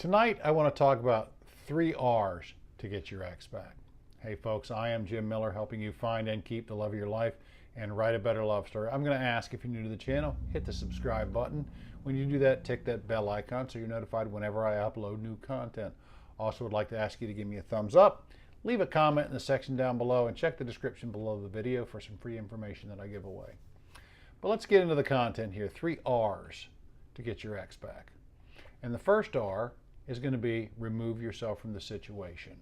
Tonight, I want to talk about 3 R's to get your ex back. Hey, folks, I am Jim Miller, helping you find and keep the love of your life and write a better love story. I'm going to ask, if you're new to the channel, hit the subscribe button. When you do that, tick that bell icon so you're notified whenever I upload new content. Also, would like to ask you to give me a thumbs up, leave a comment in the section down below, and check the description below the video for some free information that I give away. But let's get into the content here. 3 R's to get your ex back. And the first R is going to be remove yourself from the situation.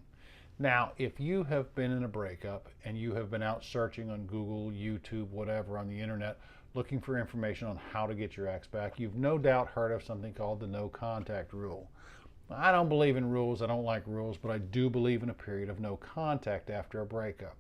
Now, if you have been in a breakup and you have been out searching on Google, YouTube, whatever, on the internet, looking for information on how to get your ex back, you've no doubt heard of something called the no contact rule. I don't believe in rules, I don't like rules, but I do believe in a period of no contact after a breakup.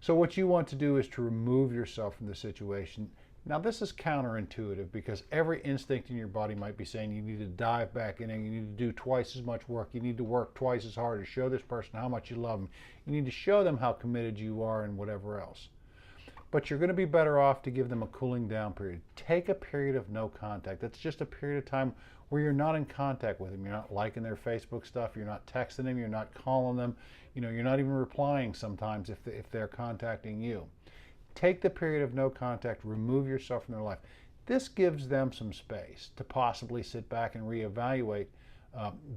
So what you want to do is to remove yourself from the situation. Now, this is counterintuitive because every instinct in your body might be saying you need to dive back in and you need to do twice as much work. You need to work twice as hard to show this person how much you love them. You need to show them how committed you are and whatever else. But you're going to be better off to give them a cooling down period. Take a period of no contact. That's just a period of time where you're not in contact with them. You're not liking their Facebook stuff. You're not texting them. You're not calling them. You're not even replying sometimes if they're contacting you. Take the period of no contact, remove yourself from their life. This gives them some space to possibly sit back and reevaluate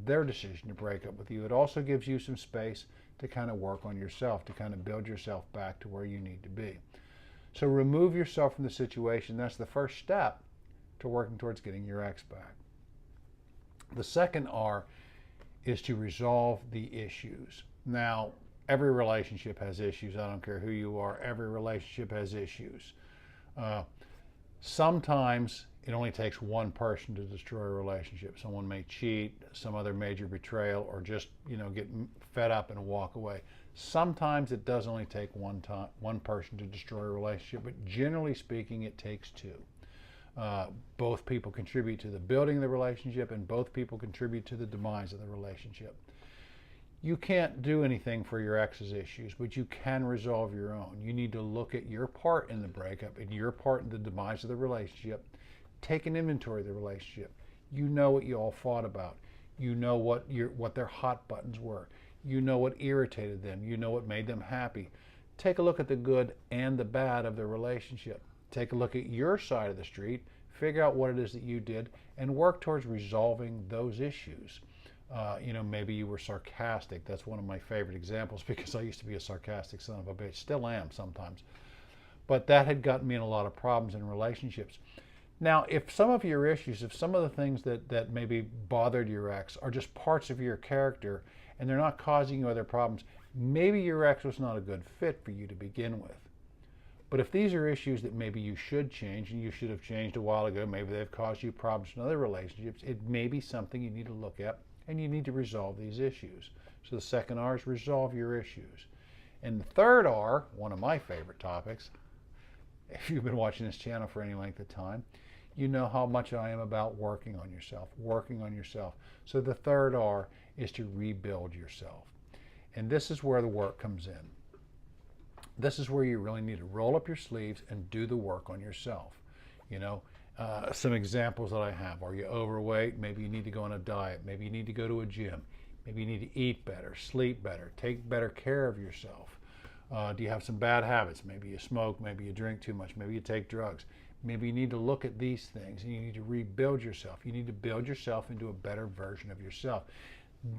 their decision to break up with you. It also gives you some space to kind of work on yourself, to kind of build yourself back to where you need to be. So remove yourself from the situation. That's the first step to working towards getting your ex back. The second R is to resolve the issues. Now, every relationship has issues. I don't care who you are. Every relationship has issues. Sometimes it only takes one person to destroy a relationship. Someone may cheat, some other major betrayal, or just get fed up and walk away. Sometimes it does only take one person to destroy a relationship, but generally speaking, it takes two. Both people contribute to the building of the relationship, and both people contribute to the demise of the relationship. You can't do anything for your ex's issues, but you can resolve your own. You need to look at your part in the breakup and your part in the demise of the relationship. Take an inventory of the relationship. You know what you all fought about. You know what their hot buttons were. You know what irritated them. You know what made them happy. Take a look at the good and the bad of the relationship. Take a look at your side of the street. Figure out what it is that you did and work towards resolving those issues. Maybe you were sarcastic. That's one of my favorite examples because I used to be a sarcastic son of a bitch. Still am sometimes. But that had gotten me in a lot of problems in relationships. Now, if some of your issues, if some of the things that maybe bothered your ex are just parts of your character and they're not causing you other problems, maybe your ex was not a good fit for you to begin with. But if these are issues that maybe you should change and you should have changed a while ago, maybe they've caused you problems in other relationships, it may be something you need to look at and you need to resolve these issues. So the second R is resolve your issues. And the third R, one of my favorite topics, if you've been watching this channel for any length of time, you know how much I am about working on yourself, working on yourself. So the third R is to rebuild yourself. And this is where the work comes in. This is where you really need to roll up your sleeves and do the work on yourself. Some examples that I have. Are you overweight? Maybe you need to go on a diet. Maybe you need to go to a gym. Maybe you need to eat better, sleep better, take better care of yourself. Do you have some bad habits? Maybe you smoke, maybe you drink too much, maybe you take drugs. Maybe you need to look at these things and you need to rebuild yourself. You need to build yourself into a better version of yourself.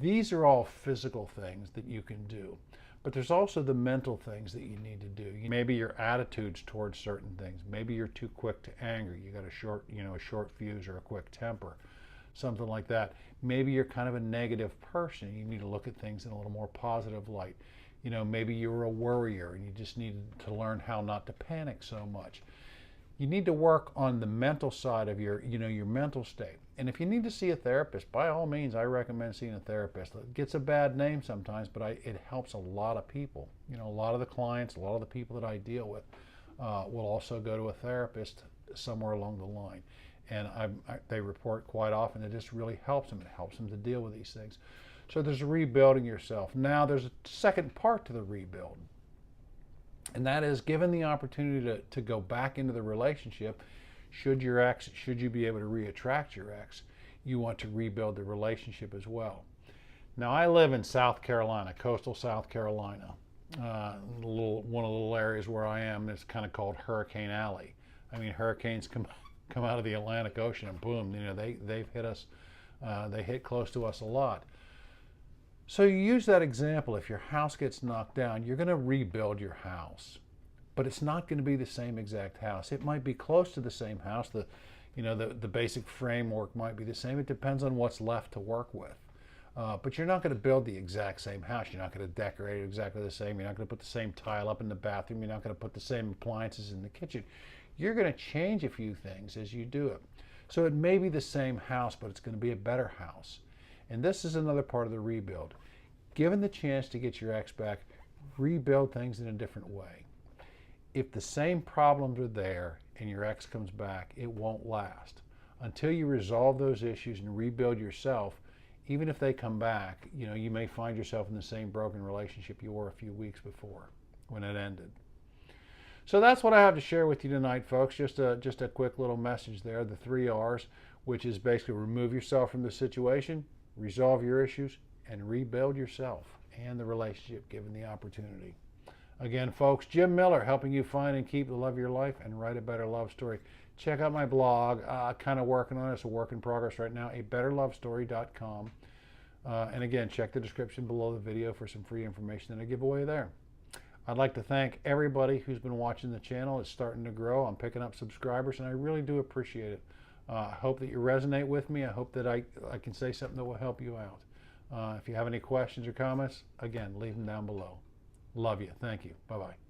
These are all physical things that you can do. But there's also the mental things that you need to do. Maybe your attitudes towards certain things. Maybe you're too quick to anger. You got a short fuse or a quick temper, something like that. Maybe you're kind of a negative person. You need to look at things in a little more positive light. Maybe you're a worrier and you just need to learn how not to panic so much. You need to work on the mental side of your mental state. And if you need to see a therapist, by all means, I recommend seeing a therapist. It gets a bad name sometimes, but it helps a lot of people. A lot of the clients, a lot of the people that I deal with will also go to a therapist somewhere along the line. And they report quite often that this really helps them. It helps them to deal with these things. So there's rebuilding yourself. Now there's a second part to the rebuild. And that is, given the opportunity to go back into the relationship, should you be able to reattract your ex, you want to rebuild the relationship as well. Now, I live in South Carolina, coastal South Carolina. One of the little areas where I am is kind of called Hurricane Alley. I mean, hurricanes come out of the Atlantic Ocean and boom, you know, they've hit us. They hit close to us a lot. So you use that example. If your house gets knocked down, you're going to rebuild your house, but it's not going to be the same exact house. It might be close to the same house. The basic framework might be the same. It depends on what's left to work with. But you're not going to build the exact same house. You're not going to decorate it exactly the same. You're not going to put the same tile up in the bathroom. You're not going to put the same appliances in the kitchen. You're going to change a few things as you do it. So it may be the same house, but it's going to be a better house. And this is another part of the rebuild. Given the chance to get your ex back, rebuild things in a different way. If the same problems are there and your ex comes back, it won't last. Until you resolve those issues and rebuild yourself, even if they come back, you know, you may find yourself in the same broken relationship you were a few weeks before when it ended. So that's what I have to share with you tonight, folks. Just a quick little message there, the 3 R's, which is basically remove yourself from the situation, resolve your issues, and rebuild yourself and the relationship given the opportunity. Again, folks, Jim Miller, helping you find and keep the love of your life and write a better love story. Check out my blog. Kind of working on it. It's a work in progress right now, abetterlovestory.com. And again, check the description below the video for some free information that I give away there. I'd like to thank everybody who's been watching the channel. It's starting to grow. I'm picking up subscribers, and I really do appreciate it. I hope that you resonate with me. I hope that I can say something that will help you out. If you have any questions or comments, again, leave them down below. Love you. Thank you. Bye-bye.